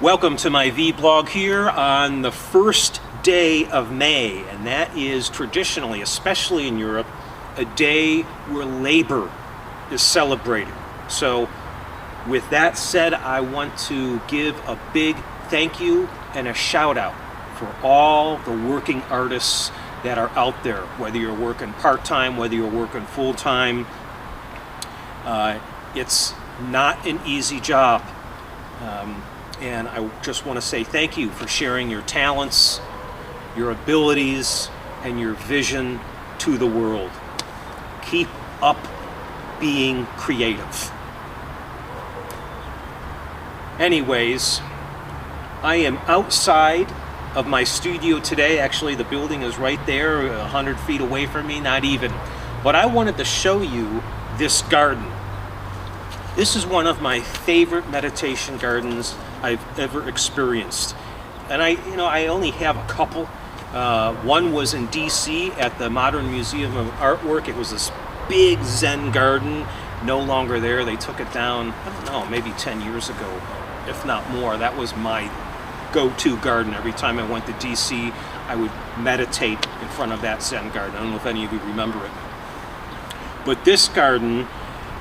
Welcome to my vlog here on the first day of May, and that is traditionally, especially in Europe, a day where labor is celebrated. So with that said, I want to give a big thank you and a shout out for all the working artists that are out there, whether you're working part-time, whether you're working full-time. It's not an easy job. And I just want to say thank you for sharing your talents, your abilities, and your vision to the world. Keep up being creative. Anyways, I am outside of my studio today. Actually, the building is right there, 100 feet away from me, not even. But I wanted to show you this garden. This is one of my favorite meditation gardens I've ever experienced. And I only have a couple. One was in DC at the Modern Museum of Artwork. It was this big Zen garden, no longer there. They took it down, I don't know, maybe 10 years ago, if not more. That was my go-to garden. Every time I went to DC, I would meditate in front of that Zen garden. I don't know if any of you remember it. But this garden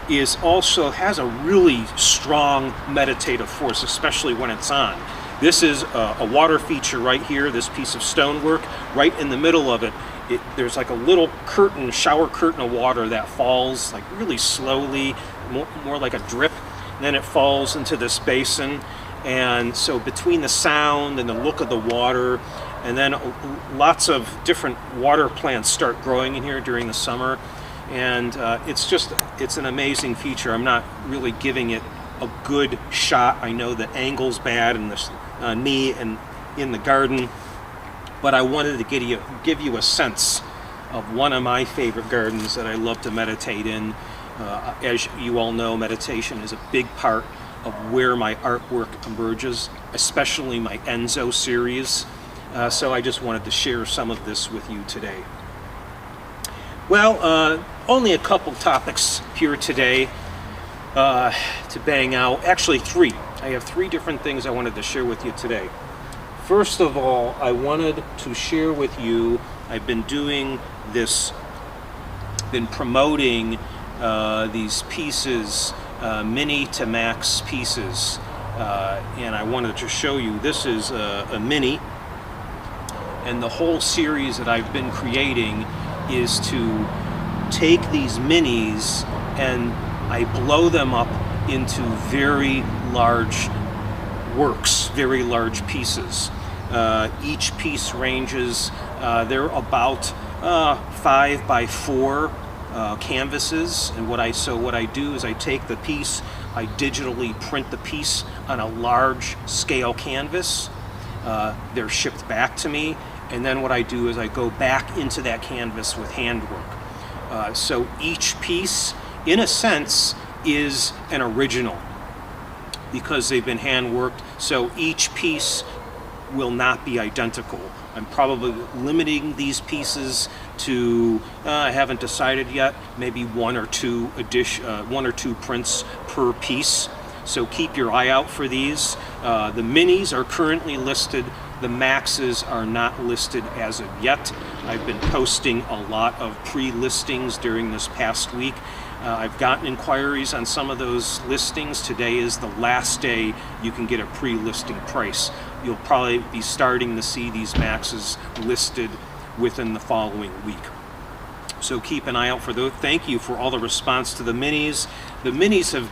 has a really strong meditative force, especially when it's on. This is a water feature right here, this piece of stonework. Right in the middle of it, there's like a little curtain, shower curtain of water that falls like really slowly, more like a drip. And then it falls into this basin. And so between the sound and the look of the water, and then lots of different water plants start growing in here during the summer. And it's an amazing feature. I'm not really giving it a good shot. I know the angle's bad and me and in the garden, but I wanted to give you a sense of one of my favorite gardens that I love to meditate in. As you all know, meditation is a big part of where my artwork emerges, especially my Enzo series. So I just wanted to share some of this with you today. Well, only a couple topics here today to bang out. Actually, three. I have three different things I wanted to share with you today. First of all, I wanted to share with you, I've been doing this, been promoting these pieces, mini to max pieces, and I wanted to show you, this is a mini, and the whole series that I've been creating is to take these minis and I blow them up into very large works, very large pieces. Each piece ranges, they're about 5 by 4 canvases, and what I do is I take the piece, I digitally print the piece on a large scale canvas. They're shipped back to me, and then what I do is I go back into that canvas with handwork. So each piece, in a sense, is an original because they've been hand-worked, so each piece will not be identical. I'm probably limiting these pieces to, I haven't decided yet, maybe one or two prints per piece. So keep your eye out for these. The minis are currently listed. The maxes are not listed as of yet. I've been posting a lot of pre-listings during this past week. I've gotten inquiries on some of those listings. Today is the last day you can get a pre-listing price. You'll probably be starting to see these maxes listed within the following week. So keep an eye out for those. Thank you for all the response to the minis. The minis have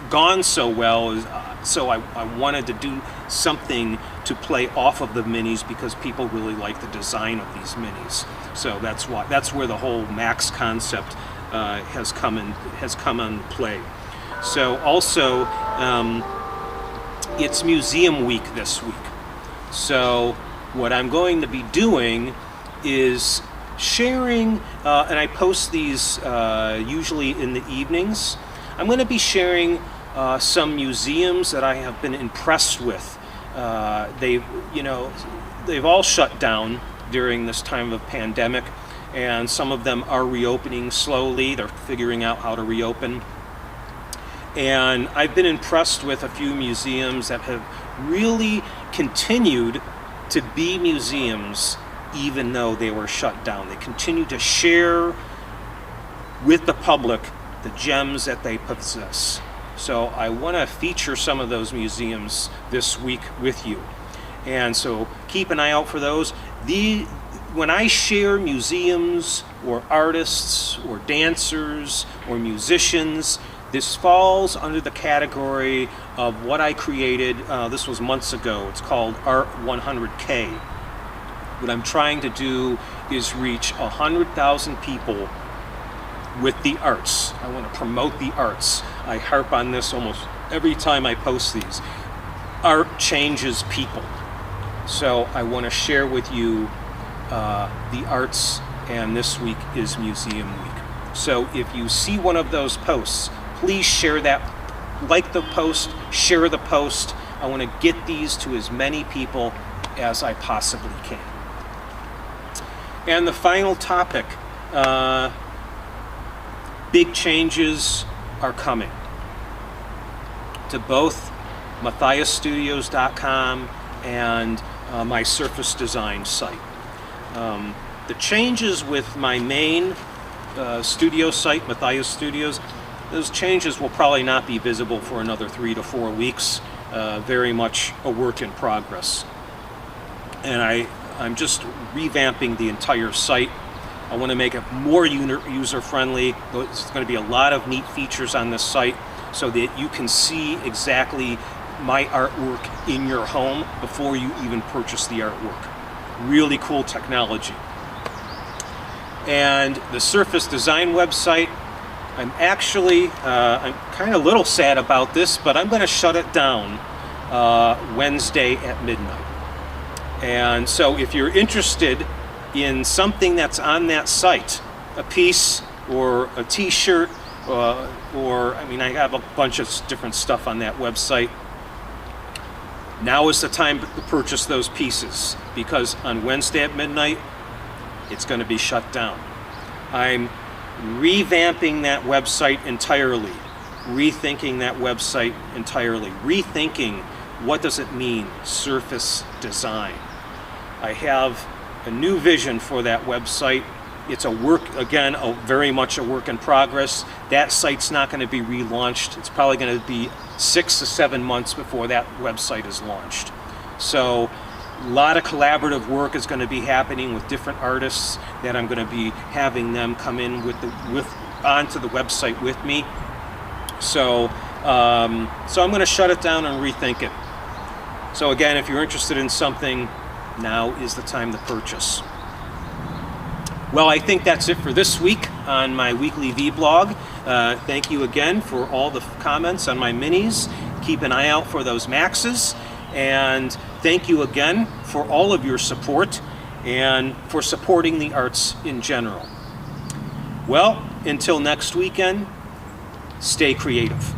gone so well, so I wanted to do something to play off of the minis because people really like the design of these minis. So that's where the whole max concept has come on play. So also, it's museum week this week. So what I'm going to be doing is sharing, and I post these usually in the evenings. I'm going to be sharing some museums that I have been impressed with. They've all shut down during this time of pandemic, and some of them are reopening slowly. They're figuring out how to reopen. And I've been impressed with a few museums that have really continued to be museums even though they were shut down. They continue to share with the public the gems that they possess. So I want to feature some of those museums this week with you. And so keep an eye out for those. When I share museums or artists or dancers or musicians, this falls under the category of what I created. This was months ago. It's called Art 100K. What I'm trying to do is reach 100,000 people with the arts. I want to promote the arts. I harp on this almost every time I post these. Art changes people. So I want to share with you the arts, and this week is Museum Week. So if you see one of those posts, please share that. Like the post, share the post. I want to get these to as many people as I possibly can. And the final topic, big changes are coming to both MatthiasStudios.com and my Surface Design site. The changes with my main studio site, Matthias Studios, those changes will probably not be visible for another 3 to 4 weeks. Very much a work in progress. And I'm just revamping the entire site. I want to make it more user-friendly. There's going to be a lot of neat features on this site so that you can see exactly my artwork in your home before you even purchase the artwork. Really cool technology. And the Surface Design website, I'm kind of a little sad about this, but I'm going to shut it down Wednesday at midnight. And so if you're interested in something that's on that site, a piece or a t-shirt, I have a bunch of different stuff on that website. Now is the time to purchase those pieces, because on Wednesday at midnight, it's going to be shut down. I'm revamping that website entirely, rethinking that website entirely, rethinking what does it mean, Surface Design. I have a new vision for that website. It's very much a work in progress. That site's not going to be relaunched. It's probably going to be 6 to 7 months before that website is launched. So a lot of collaborative work is going to be happening with different artists that I'm going to be having them come in onto the website with me. So I'm going to shut it down and rethink it. So again, if you're interested in something, now is the time to purchase. Well, I think that's it for this week on my weekly vlog. Thank you again for all the comments on my minis. Keep an eye out for those maxes. And thank you again for all of your support and for supporting the arts in general. Well, until next weekend, stay creative.